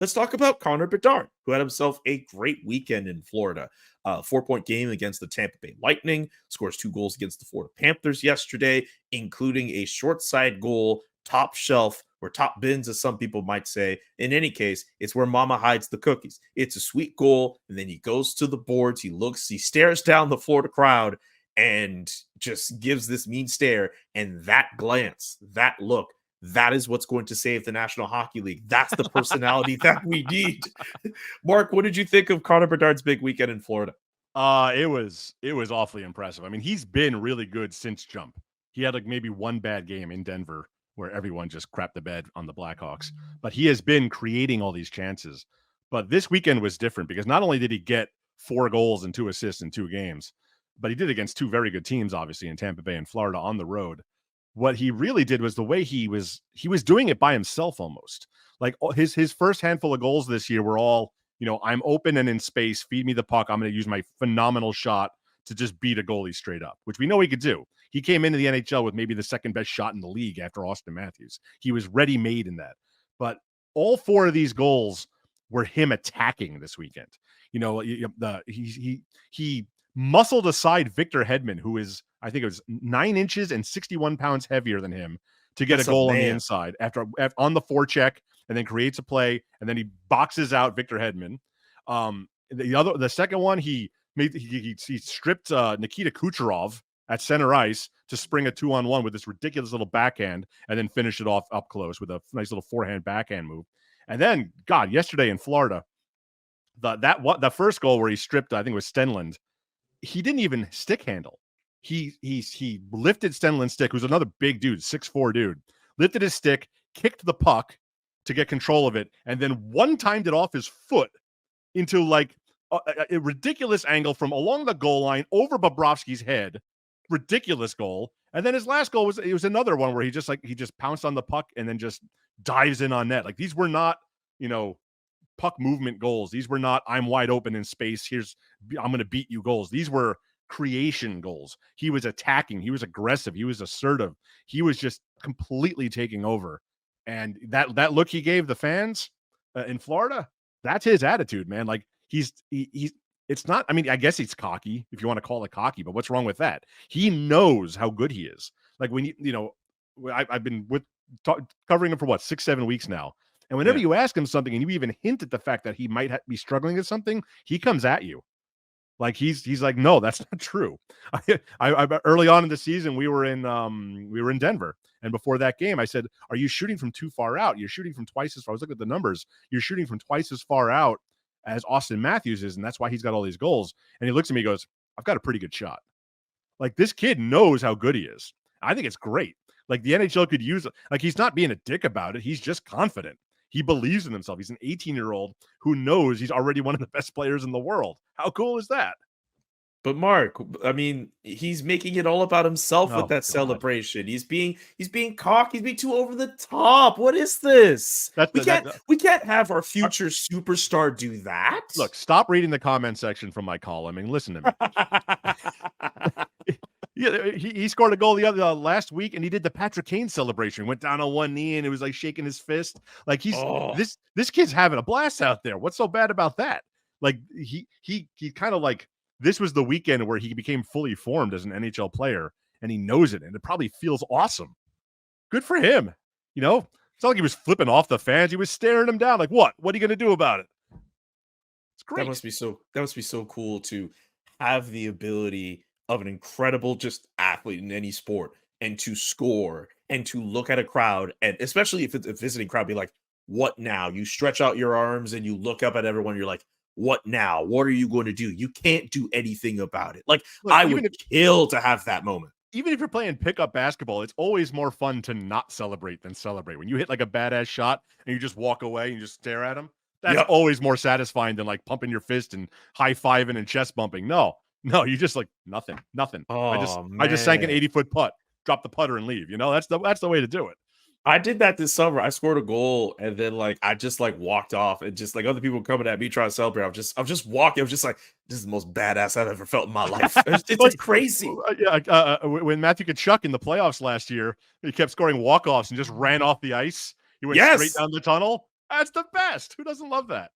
Let's talk about Connor Bedard, who had himself a great weekend in Florida. 4-point game against the Tampa Bay Lightning, scores 2 goals against the Florida Panthers yesterday, including a short side goal, top shelf, or top bins, as some people might say. In any case, it's where mama hides the cookies. It's a sweet goal, and then he goes to the boards, he stares down the Florida crowd, and just gives this mean stare. And that glance, that look, that is what's going to save the National Hockey League. That's the personality that we need. Mark, what did you think of Connor Bedard's big weekend in Florida? It was awfully impressive. I mean, he's been really good since jump. He had like maybe one bad game in Denver where everyone just crapped the bed on the Blackhawks, but he has been creating all these chances. But this weekend was different because not only did he get 4 goals and 2 assists in 2 games, but he did against 2 very good teams, obviously in Tampa Bay and Florida on the road. What he really did was the way he was doing it by himself almost. Like his first handful of goals this year were all, I'm open and in space, feed me the puck. I'm going to use my phenomenal shot to just beat a goalie straight up, which we know he could do. He came into the NHL with maybe the second best shot in the league after Austin Matthews. He was ready-made in that. But all 4 of these goals were him attacking this weekend. He muscled aside Victor Hedman, who is, I think it was 9 inches and 61 pounds heavier than him, to get a goal on the inside after on the forecheck, and then creates a play, and then he boxes out Victor Hedman. The second one, he stripped Nikita Kucherov at center ice to spring a 2-on-1 with this ridiculous little backhand, and then finish it off up close with a nice little forehand backhand move. And then, God, yesterday in Florida, the first goal where he stripped, I think it was Stenlund, he didn't even stick handle. He lifted Stenlund's stick, who's another big dude, 6'4" dude, lifted his stick, kicked the puck to get control of it, and then one-timed it off his foot into like a ridiculous angle from along the goal line over Bobrovsky's head. Ridiculous goal. And then his last goal was another one where he just pounced on the puck and then just dives in on net. Like, these were not, puck movement goals. These were not, I'm wide open in space, I'm going to beat you goals. These were creation goals. He was attacking. He was aggressive. He was assertive. He was just completely taking over. And that look he gave the fans in Florida, that's his attitude, man. Like, it's not, I mean, I guess it's cocky, if you want to call it cocky, but what's wrong with that? He knows how good he is. Like, when I've been covering him for 6-7 weeks now. And whenever you ask him something and you even hint at the fact that he might be struggling at something, he comes at you. Like, he's like, no, that's not true. I early on in the season, we were in Denver. And before that game, I said, are you shooting from too far out? You're shooting from twice as far. I was looking at the numbers. You're shooting from twice as far out as Austin Matthews is. And that's why he's got all these goals. And he looks at me and goes, I've got a pretty good shot. Like, this kid knows how good he is. I think it's great. Like, the NHL could use it. Like, he's not being a dick about it. He's just confident. He believes in himself. He's an 18-year-old who knows he's already one of the best players in the world. How cool is that? But Mark, I mean, he's making it all about himself with that celebration. He's being cocky. He's being too over the top. What is this? We can't have our future superstar do that. Look, stop reading the comment section from my column and listen to me. Yeah, he scored a goal the other last week, and he did the Patrick Kane celebration. Went down on one knee, and it was like shaking his fist. Like, this kid's having a blast out there. What's so bad about that? Like, he kind of like, this was the weekend where he became fully formed as an NHL player, and he knows it, and it probably feels awesome. Good for him. It's not like he was flipping off the fans. He was staring them down. Like, what? What are you going to do about it? It's great. That must be so cool to have the ability of an incredible just athlete in any sport, and to score and to look at a crowd, and especially if it's a visiting crowd, be like, what now? You stretch out your arms and you look up at everyone. You're like, what now? What are you going to do? You can't do anything about it. Like, look, I would kill to have that moment. Even if you're playing pickup basketball, it's always more fun to not celebrate than celebrate. When you hit like a badass shot and you just walk away and you just stare at them, that's always more satisfying than like pumping your fist and high-fiving and chest bumping. No, you just like nothing. Oh, I just sank an 80-foot putt, drop the putter and leave. That's the way to do it. I did that this summer. I scored a goal, and then I just walked off, and just other people coming at me trying to celebrate. I'm just walking. I was just like, this is the most badass I've ever felt in my life. It's crazy. When Matthew Tkachuk in the playoffs last year, he kept scoring walk-offs and just ran off the ice. He went straight down the tunnel. That's the best. Who doesn't love that?